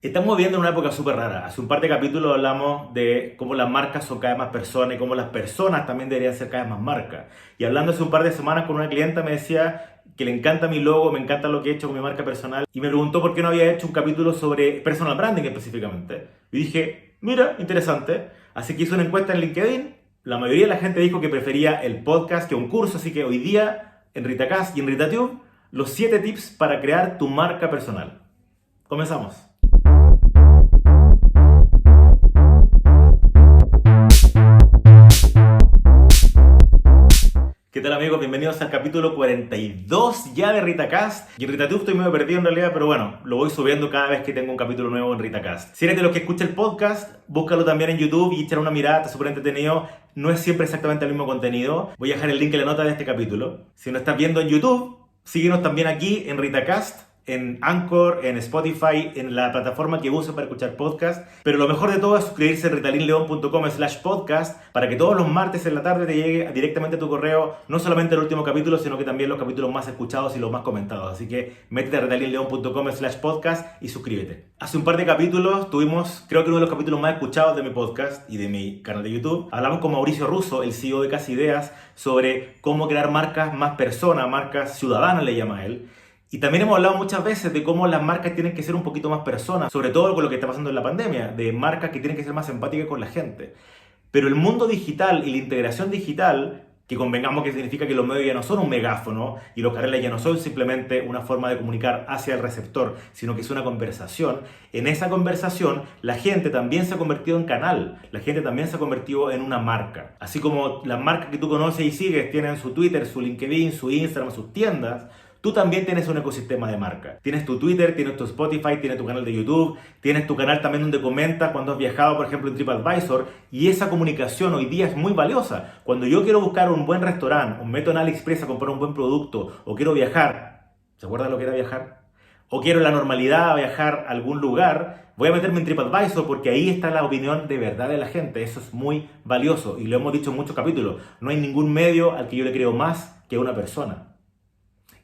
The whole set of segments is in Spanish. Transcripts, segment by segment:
Estamos viviendo en una época súper rara. Hace un par de capítulos hablamos de cómo las marcas son cada vez más personas y cómo las personas también deberían ser cada vez más marcas. Y hablando hace un par de semanas con una clienta me decía que le encanta mi logo, me encanta lo que he hecho con mi marca personal y me preguntó por qué no había hecho un capítulo sobre personal branding específicamente. Y dije, mira, interesante. Así que hice una encuesta en LinkedIn. La mayoría de la gente dijo que prefería el podcast que un curso, así que hoy día en RitaCast y en RitaTube, los 7 tips para crear tu marca personal. Comenzamos. ¿Qué tal amigos? Bienvenidos al capítulo 42 ya de RitaCast. Y en RitaTube estoy medio perdido en realidad, pero bueno, lo voy subiendo cada vez que tengo un capítulo nuevo en RitaCast. Si eres de los que escucha el podcast, búscalo también en YouTube y echar una mirada, está súper entretenido. No es siempre exactamente el mismo contenido. Voy a dejar el link en la nota de este capítulo. Si no estás viendo en YouTube, síguenos también aquí en RitaCast, en Anchor, en Spotify, en la plataforma que uses para escuchar podcast. Pero lo mejor de todo es suscribirse en ritalinleon.com/podcast para que todos los martes en la tarde te llegue directamente a tu correo no solamente el último capítulo, sino que también los capítulos más escuchados y los más comentados. Así que métete a ritalinleon.com/podcast y suscríbete. Hace un par de capítulos tuvimos, creo que uno de los capítulos más escuchados de mi podcast y de mi canal de YouTube. Hablamos con Mauricio Russo, el CEO de Casi Ideas, sobre cómo crear marcas más personas, marcas ciudadanas le llama él. Y también hemos hablado muchas veces de cómo las marcas tienen que ser un poquito más personas, sobre todo con lo que está pasando en la pandemia, de marcas que tienen que ser más empáticas con la gente. Pero el mundo digital y la integración digital, que convengamos que significa que los medios ya no son un megáfono y los canales ya no son simplemente una forma de comunicar hacia el receptor, sino que es una conversación. En esa conversación, la gente también se ha convertido en canal, la gente también se ha convertido en una marca. Así como las marcas que tú conoces y sigues tienen su Twitter, su LinkedIn, su Instagram, sus tiendas, tú también tienes un ecosistema de marca. Tienes tu Twitter, tienes tu Spotify, tienes tu canal de YouTube, tienes tu canal también donde comentas cuando has viajado, por ejemplo, en TripAdvisor, y esa comunicación hoy día es muy valiosa. Cuando yo quiero buscar un buen restaurante, o meto en AliExpress a comprar un buen producto, o quiero viajar, ¿se acuerdan lo que era viajar? O quiero la normalidad, viajar a algún lugar, voy a meterme en TripAdvisor porque ahí está la opinión de verdad de la gente. Eso es muy valioso y lo hemos dicho en muchos capítulos. No hay ningún medio al que yo le creo más que a una persona.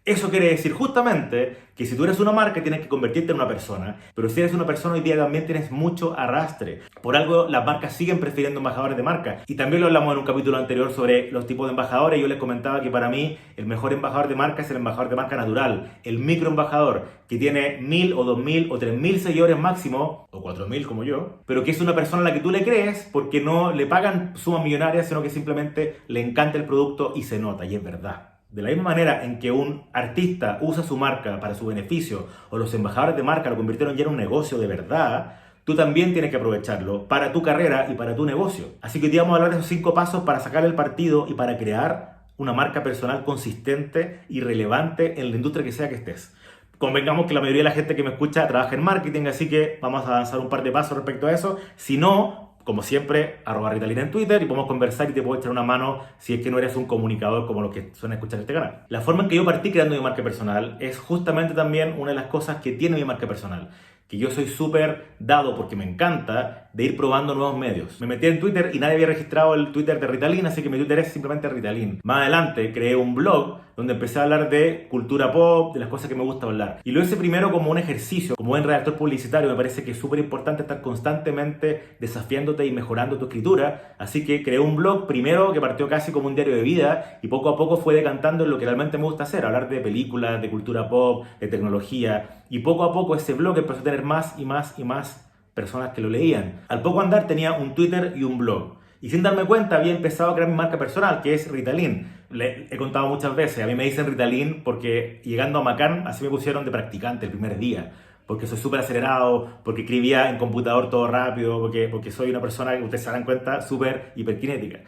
Eso quiere decir justamente que si tú eres una marca tienes que convertirte en una persona, pero si eres una persona hoy día también tienes mucho arrastre. Por algo las marcas siguen prefiriendo embajadores de marca. Y también lo hablamos en un capítulo anterior sobre los tipos de embajadores. Yo les comentaba que para mí el mejor embajador de marca es el embajador de marca natural, el microembajador que tiene 1000 o 2000 o 3000 seguidores máximo, o 4000 como yo, pero que es una persona a la que tú le crees porque no le pagan sumas millonarias, sino que simplemente le encanta el producto y se nota, y es verdad. De la misma manera en que un artista usa su marca para su beneficio o los embajadores de marca lo convirtieron ya en un negocio de verdad, tú también tienes que aprovecharlo para tu carrera y para tu negocio. Así que hoy día vamos a hablar de esos 5 pasos para sacarle el partido y para crear una marca personal consistente y relevante en la industria que sea que estés. Convengamos que la mayoría de la gente que me escucha trabaja en marketing, así que vamos a avanzar un par de pasos respecto a eso. Si no, como siempre, @Ritalin en Twitter y podemos conversar y te puedo echar una mano si es que no eres un comunicador como los que suelen escuchar este canal. La forma en que yo partí creando mi marca personal es justamente también una de las cosas que tiene mi marca personal. Que yo soy súper dado, porque me encanta, de ir probando nuevos medios. Me metí en Twitter y nadie había registrado el Twitter de Ritalin, así que mi Twitter es simplemente Ritalin. Más adelante creé un blog donde empecé a hablar de cultura pop, de las cosas que me gusta hablar. Y lo hice primero como un ejercicio, como buen redactor publicitario. Me parece que es súper importante estar constantemente desafiándote y mejorando tu escritura. Así que creé un blog primero que partió casi como un diario de vida y poco a poco fue decantando en lo que realmente me gusta hacer, hablar de películas, de cultura pop, de tecnología. Y poco a poco ese blog empezó a tener más y más y más personas que lo leían. Al poco andar tenía un Twitter y un blog. Y sin darme cuenta había empezado a crear mi marca personal, que es Ritalin. Le he contado muchas veces, a mí me dicen Ritalin porque llegando a Macán así me pusieron de practicante el primer día. Porque soy súper acelerado, porque escribía en computador todo rápido, porque soy una persona que ustedes se dan cuenta súper hiperkinética.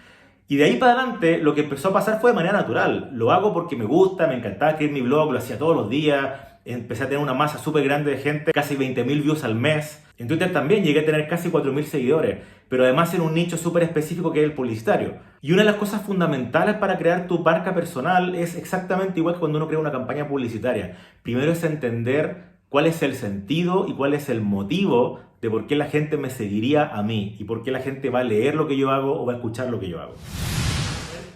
Y de ahí para adelante lo que empezó a pasar fue de manera natural. Lo hago porque me gusta, me encantaba escribir mi blog, lo hacía todos los días. Empecé a tener una masa súper grande de gente, casi 20.000 views al mes. En Twitter también llegué a tener casi 4.000 seguidores, pero además en un nicho súper específico que es el publicitario. Y una de las cosas fundamentales para crear tu marca personal es exactamente igual que cuando uno crea una campaña publicitaria. Primero es entender cuál es el sentido y cuál es el motivo de por qué la gente me seguiría a mí y por qué la gente va a leer lo que yo hago o va a escuchar lo que yo hago.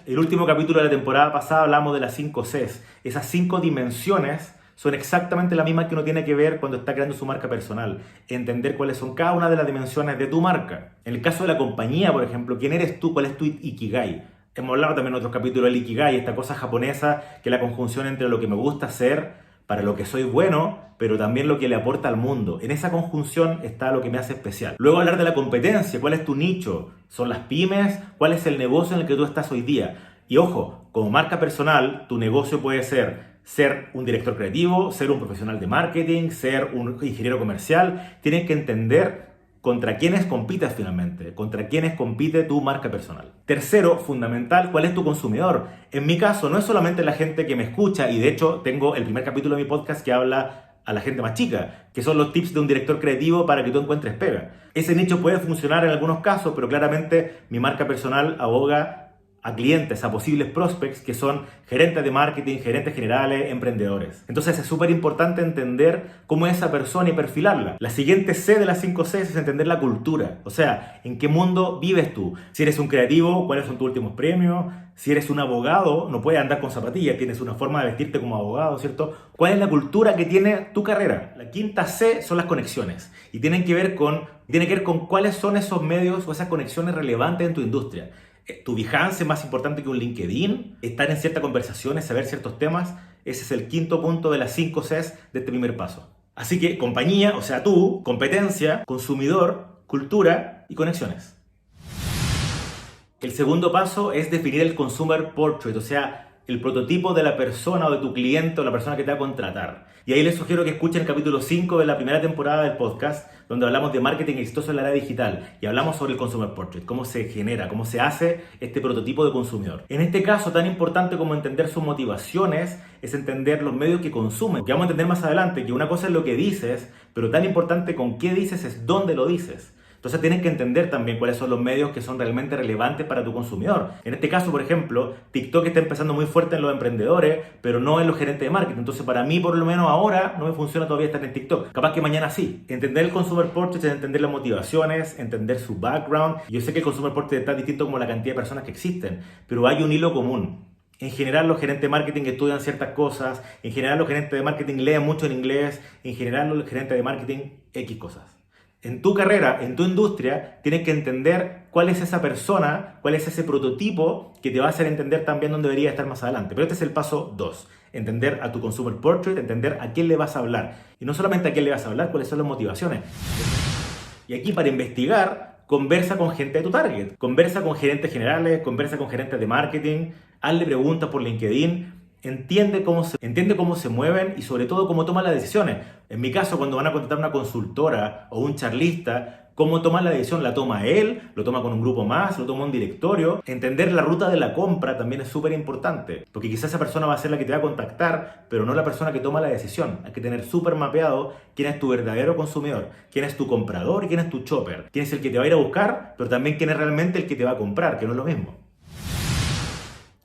El último capítulo de la temporada pasada hablamos de las 5 Cs, esas 5 dimensiones son exactamente las mismas que uno tiene que ver cuando está creando su marca personal. Entender cuáles son cada una de las dimensiones de tu marca. En el caso de la compañía, por ejemplo, ¿quién eres tú? ¿Cuál es tu Ikigai? Hemos hablado también en otros capítulos del Ikigai, esta cosa japonesa que es la conjunción entre lo que me gusta hacer, para lo que soy bueno, pero también lo que le aporta al mundo. En esa conjunción está lo que me hace especial. Luego hablar de la competencia, ¿cuál es tu nicho? ¿Son las pymes? ¿Cuál es el negocio en el que tú estás hoy día? Y ojo, como marca personal, tu negocio puede ser un director creativo, ser un profesional de marketing, ser un ingeniero comercial. Tienes que entender contra quiénes compites finalmente, contra quiénes compite tu marca personal. Tercero, fundamental, ¿cuál es tu consumidor? En mi caso, no es solamente la gente que me escucha, y de hecho tengo el primer capítulo de mi podcast que habla a la gente más chica, que son los tips de un director creativo para que tú encuentres pega. Ese nicho puede funcionar en algunos casos, pero claramente mi marca personal aboga a clientes, a posibles prospects que son gerentes de marketing, gerentes generales, emprendedores. Entonces es súper importante entender cómo es esa persona y perfilarla. La siguiente C de las 5 Cs es entender la cultura. O sea, ¿en qué mundo vives tú? Si eres un creativo, ¿cuáles son tus últimos premios? Si eres un abogado, no puedes andar con zapatillas, tienes una forma de vestirte como abogado, ¿cierto? ¿Cuál es la cultura que tiene tu carrera? La quinta C son las conexiones y tiene que ver con cuáles son esos medios o esas conexiones relevantes en tu industria. Tu Behance es más importante que un LinkedIn, estar en ciertas conversaciones, saber ciertos temas, ese es el quinto punto de las 5 Cs de este primer paso. Así que compañía, o sea tú, competencia, consumidor, cultura y conexiones. El segundo paso es definir el Consumer Portrait, o sea, el prototipo de la persona o de tu cliente o la persona que te va a contratar. Y ahí les sugiero que escuchen el capítulo 5 de la primera temporada del podcast, donde hablamos de marketing exitoso en la era digital y hablamos sobre el Consumer Portrait, cómo se genera, cómo se hace este prototipo de consumidor. En este caso, tan importante como entender sus motivaciones, es entender los medios que consumen. Que vamos a entender más adelante que una cosa es lo que dices, pero tan importante con qué dices es dónde lo dices. Entonces tienes que entender también cuáles son los medios que son realmente relevantes para tu consumidor. En este caso, por ejemplo, TikTok está empezando muy fuerte en los emprendedores, pero no en los gerentes de marketing. Entonces para mí, por lo menos ahora, no me funciona todavía estar en TikTok. Capaz que mañana sí. Entender el Consumer Portrait es entender las motivaciones, entender su background. Yo sé que el Consumer Portrait está distinto como la cantidad de personas que existen, pero hay un hilo común. En general los gerentes de marketing estudian ciertas cosas, en general los gerentes de marketing leen mucho en inglés, en general los gerentes de marketing X cosas. En tu carrera, en tu industria, tienes que entender cuál es esa persona, cuál es ese prototipo que te va a hacer entender también dónde debería estar más adelante. Pero este es el paso 2. Entender a tu Consumer Portrait, entender a quién le vas a hablar. Y no solamente a quién le vas a hablar, cuáles son las motivaciones. Y aquí para investigar, conversa con gente de tu target. Conversa con gerentes generales, conversa con gerentes de marketing, hazle preguntas por LinkedIn. Entiende cómo se mueven y sobre todo cómo toman las decisiones. En mi caso, cuando van a contratar una consultora o un charlista, cómo toman la decisión, la toma él, lo toma con un grupo más, lo toma un directorio. Entender la ruta de la compra también es súper importante, porque quizás esa persona va a ser la que te va a contactar, pero no la persona que toma la decisión. Hay que tener súper mapeado quién es tu verdadero consumidor, quién es tu comprador y quién es tu shopper, quién es el que te va a ir a buscar, pero también quién es realmente el que te va a comprar, que no es lo mismo.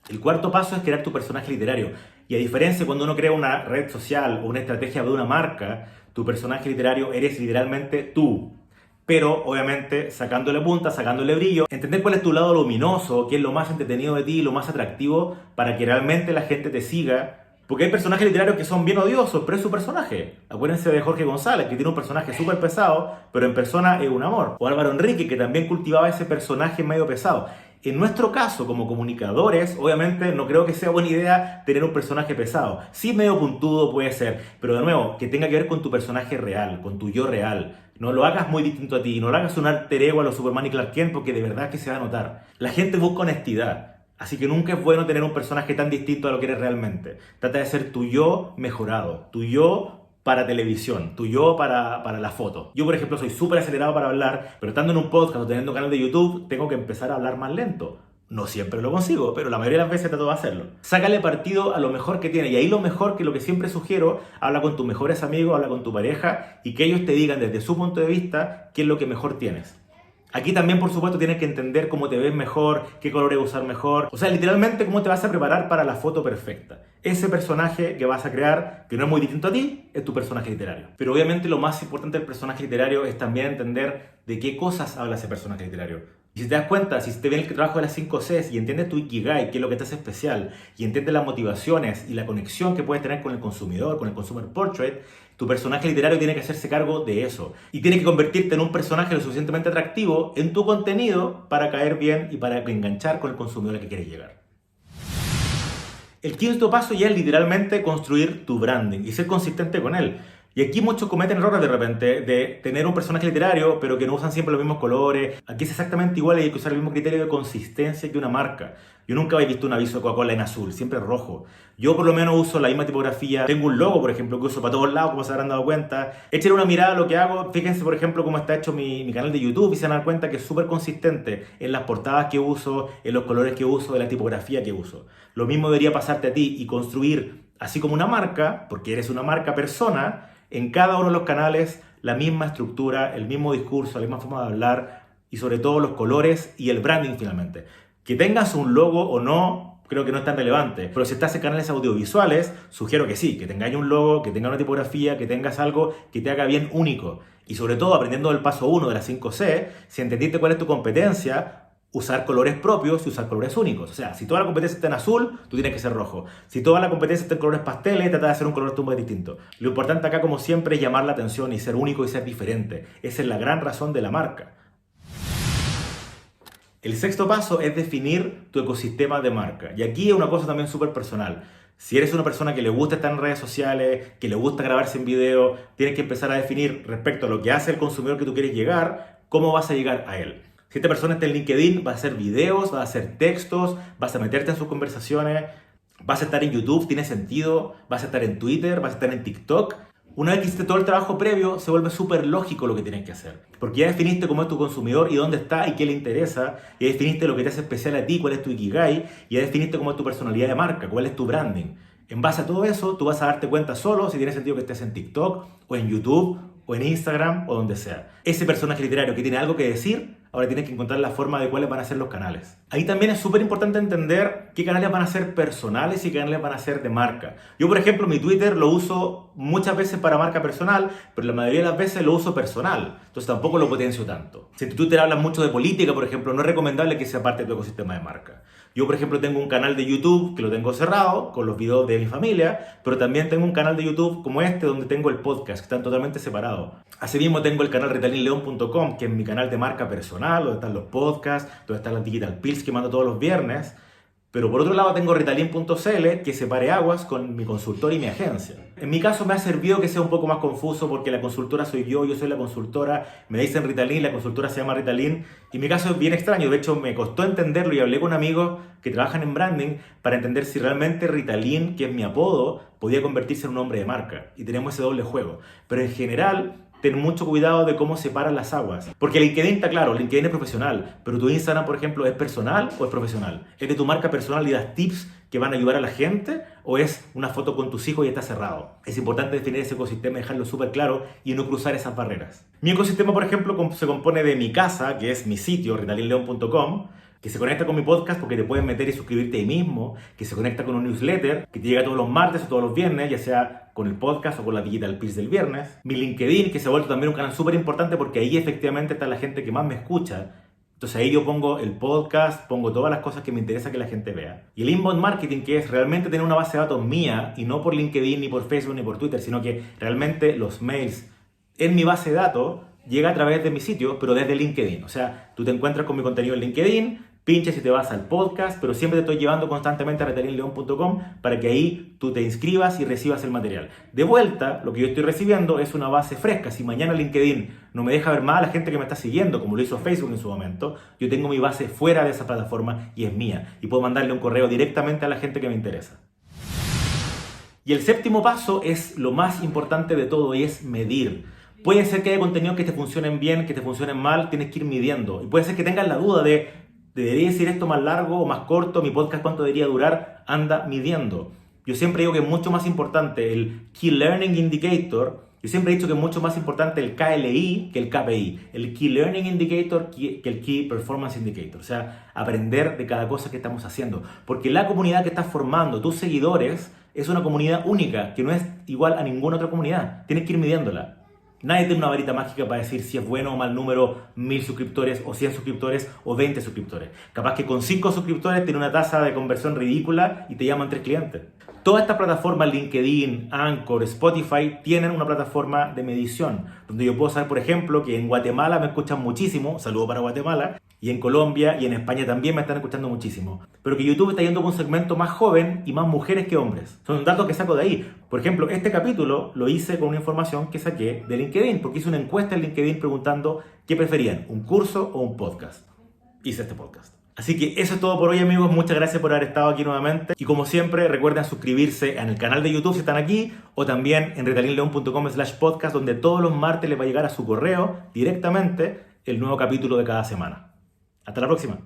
El cuarto paso es crear tu personaje literario. Y a diferencia cuando uno crea una red social o una estrategia de una marca, tu personaje literario eres literalmente tú. Pero obviamente sacándole punta, sacándole brillo, entender cuál es tu lado luminoso, qué es lo más entretenido de ti, lo más atractivo para que realmente la gente te siga. Porque hay personajes literarios que son bien odiosos, pero es su personaje. Acuérdense de Jorge González, que tiene un personaje súper pesado, pero en persona es un amor. O Álvaro Enrique, que también cultivaba ese personaje medio pesado. En nuestro caso, como comunicadores, obviamente no creo que sea buena idea tener un personaje pesado. Sí, medio puntudo puede ser, pero de nuevo, que tenga que ver con tu personaje real, con tu yo real. No lo hagas muy distinto a ti, no lo hagas un alter ego a los Superman y Clark Kent, porque de verdad que se va a notar. La gente busca honestidad. Así que nunca es bueno tener un personaje tan distinto a lo que eres realmente. Trata de ser tu yo mejorado, tu yo para televisión, tu yo para la foto. Yo, por ejemplo, soy súper acelerado para hablar, pero estando en un podcast o teniendo un canal de YouTube, tengo que empezar a hablar más lento. No siempre lo consigo, pero la mayoría de las veces trato de hacerlo. Sácale partido a lo mejor que tiene. Y ahí lo mejor, que lo que siempre sugiero, habla con tus mejores amigos, habla con tu pareja y que ellos te digan desde su punto de vista qué es lo que mejor tienes. Aquí también, por supuesto, tienes que entender cómo te ves mejor, qué colores usar mejor. O sea, literalmente, cómo te vas a preparar para la foto perfecta. Ese personaje que vas a crear, que no es muy distinto a ti, es tu personaje literario. Pero obviamente lo más importante del personaje literario es también entender de qué cosas habla ese personaje literario. Y si te das cuenta, si te ven el trabajo de las 5 Cs y entiendes tu Ikigai, qué es lo que te hace especial, y entiendes las motivaciones y la conexión que puedes tener con el consumidor, con el consumer portrait, tu personaje literario tiene que hacerse cargo de eso. Y tiene que convertirte en un personaje lo suficientemente atractivo en tu contenido para caer bien y para enganchar con el consumidor al que quieres llegar. El quinto paso ya es literalmente construir tu branding y ser consistente con él. Y aquí muchos cometen errores de repente de tener un personaje literario pero que no usan siempre los mismos colores. Aquí es exactamente igual y hay que usar el mismo criterio de consistencia que una marca. Yo nunca he visto un aviso de Coca-Cola en azul, siempre rojo. Yo por lo menos uso la misma tipografía. Tengo un logo, por ejemplo, que uso para todos lados, como se habrán dado cuenta. Echen una mirada a lo que hago. Fíjense, por ejemplo, cómo está hecho mi canal de YouTube y se van a dar cuenta que es súper consistente en las portadas que uso, en los colores que uso, en la tipografía que uso. Lo mismo debería pasarte a ti y construir, así como una marca, porque eres una marca persona, en cada uno de los canales la misma estructura, el mismo discurso, la misma forma de hablar y sobre todo los colores y el branding finalmente. Que tengas un logo o no, creo que no es tan relevante, pero si estás en canales audiovisuales, sugiero que sí, que tengáis un logo, que tengas una tipografía, que tengas algo que te haga bien único. Y sobre todo aprendiendo del paso 1 de las 5C, si entendiste cuál es tu competencia, usar colores propios y usar colores únicos. O sea, si toda la competencia está en azul, tú tienes que ser rojo. Si toda la competencia está en colores pasteles, trata de hacer un color tumba distinto. Lo importante acá, como siempre, es llamar la atención y ser único y ser diferente. Esa es la gran razón de la marca. El sexto paso es definir tu ecosistema de marca. Y aquí es una cosa también súper personal. Si eres una persona que le gusta estar en redes sociales, que le gusta grabarse en video, tienes que empezar a definir respecto a lo que hace el consumidor que tú quieres llegar, cómo vas a llegar a él. Si esta persona está en LinkedIn, vas a hacer videos, vas a hacer textos, vas a meterte en sus conversaciones, vas a estar en YouTube, tiene sentido, vas a estar en Twitter, vas a estar en TikTok. Una vez que hiciste todo el trabajo previo, se vuelve súper lógico lo que tienes que hacer. Porque ya definiste cómo es tu consumidor y dónde está y qué le interesa. Ya definiste lo que te hace especial a ti, cuál es tu Ikigai. Y ya definiste cómo es tu personalidad de marca, cuál es tu branding. En base a todo eso, tú vas a darte cuenta solo si tiene sentido que estés en TikTok o en YouTube o en Instagram o donde sea. Ese personaje literario que tiene algo que decir, ahora tienes que encontrar la forma de cuáles van a ser los canales. Ahí también es súper importante entender qué canales van a ser personales y qué canales van a ser de marca. Yo, por ejemplo, mi Twitter lo uso muchas veces para marca personal, pero la mayoría de las veces lo uso personal. Entonces tampoco lo potencio tanto. Si en tu Twitter hablas mucho de política, por ejemplo, no es recomendable que sea parte de tu ecosistema de marca. Yo, por ejemplo, tengo un canal de YouTube que lo tengo cerrado con los videos de mi familia, pero también tengo un canal de YouTube como este donde tengo el podcast, que están totalmente separados. Asimismo, tengo el canal ritalinleon.com, que es mi canal de marca personal, donde están los podcasts, donde están las digital pills que mando todos los viernes. Pero por otro lado tengo ritalin.cl, que separe aguas con mi consultor y mi agencia. En mi caso me ha servido que sea un poco más confuso porque la consultora soy yo soy la consultora, me dicen Ritalin, la consultora se llama Ritalin. Y mi caso es bien extraño, de hecho me costó entenderlo y hablé con amigos que trabajan en branding para entender si realmente Ritalin, que es mi apodo, podía convertirse en un nombre de marca. Y tenemos ese doble juego. Pero en general, ten mucho cuidado de cómo separan las aguas. Porque LinkedIn está claro, LinkedIn es profesional, pero tu Instagram, por ejemplo, ¿es personal o es profesional? ¿Es de tu marca personal y das tips que van a ayudar a la gente? ¿O es una foto con tus hijos y está cerrado? Es importante definir ese ecosistema, dejarlo súper claro y no cruzar esas barreras. Mi ecosistema, por ejemplo, se compone de mi casa, que es mi sitio, ritalinleon.com, que se conecta con mi podcast porque te puedes meter y suscribirte ahí mismo, que se conecta con un newsletter que te llega todos los martes o todos los viernes, ya sea con el podcast o con la Digital Pills del viernes. Mi LinkedIn, que se ha vuelto también un canal súper importante porque ahí efectivamente está la gente que más me escucha. Entonces ahí yo pongo el podcast, pongo todas las cosas que me interesa que la gente vea. Y el inbound marketing, que es realmente tener una base de datos mía, y no por LinkedIn, ni por Facebook, ni por Twitter, sino que realmente los mails en mi base de datos llega a través de mi sitio, pero desde LinkedIn. O sea, tú te encuentras con mi contenido en LinkedIn, pinches y te vas al podcast, pero siempre te estoy llevando constantemente a ritalinleon.com para que ahí tú te inscribas y recibas el material. De vuelta, lo que yo estoy recibiendo es una base fresca. Si mañana LinkedIn no me deja ver más a la gente que me está siguiendo, como lo hizo Facebook en su momento, yo tengo mi base fuera de esa plataforma y es mía. Y puedo mandarle un correo directamente a la gente que me interesa. Y el séptimo paso es lo más importante de todo y es medir. Puede ser que haya contenidos que te funcionen bien, que te funcionen mal, tienes que ir midiendo. Y puede ser que tengas la duda de ¿debería decir esto más largo o más corto? ¿Mi podcast cuánto debería durar? Anda midiendo. Yo siempre digo que es mucho más importante el Key Learning Indicator. Yo siempre he dicho que es mucho más importante el KLI que el KPI. El Key Learning Indicator que el Key Performance Indicator. O sea, aprender de cada cosa que estamos haciendo. Porque la comunidad que estás formando, tus seguidores, es una comunidad única, que no es igual a ninguna otra comunidad. Tienes que ir midiéndola. Nadie tiene una varita mágica para decir si es bueno o mal número 1000 suscriptores o 100 suscriptores o 20 suscriptores. Capaz que con 5 suscriptores tiene una tasa de conversión ridícula y te llaman 3 clientes. Todas estas plataformas, LinkedIn, Anchor, Spotify, tienen una plataforma de medición, donde yo puedo saber, por ejemplo, que en Guatemala me escuchan muchísimo, saludo para Guatemala, y en Colombia y en España también me están escuchando muchísimo. Pero que YouTube está yendo por un segmento más joven y más mujeres que hombres. Son datos que saco de ahí. Por ejemplo, este capítulo lo hice con una información que saqué de LinkedIn, porque hice una encuesta en LinkedIn preguntando qué preferían, un curso o un podcast. Hice este podcast. Así que eso es todo por hoy, amigos. Muchas gracias por haber estado aquí nuevamente. Y como siempre, recuerden suscribirse en el canal de YouTube si están aquí, o también en ritalinleon.com/podcast, donde todos los martes les va a llegar a su correo directamente el nuevo capítulo de cada semana. Hasta la próxima.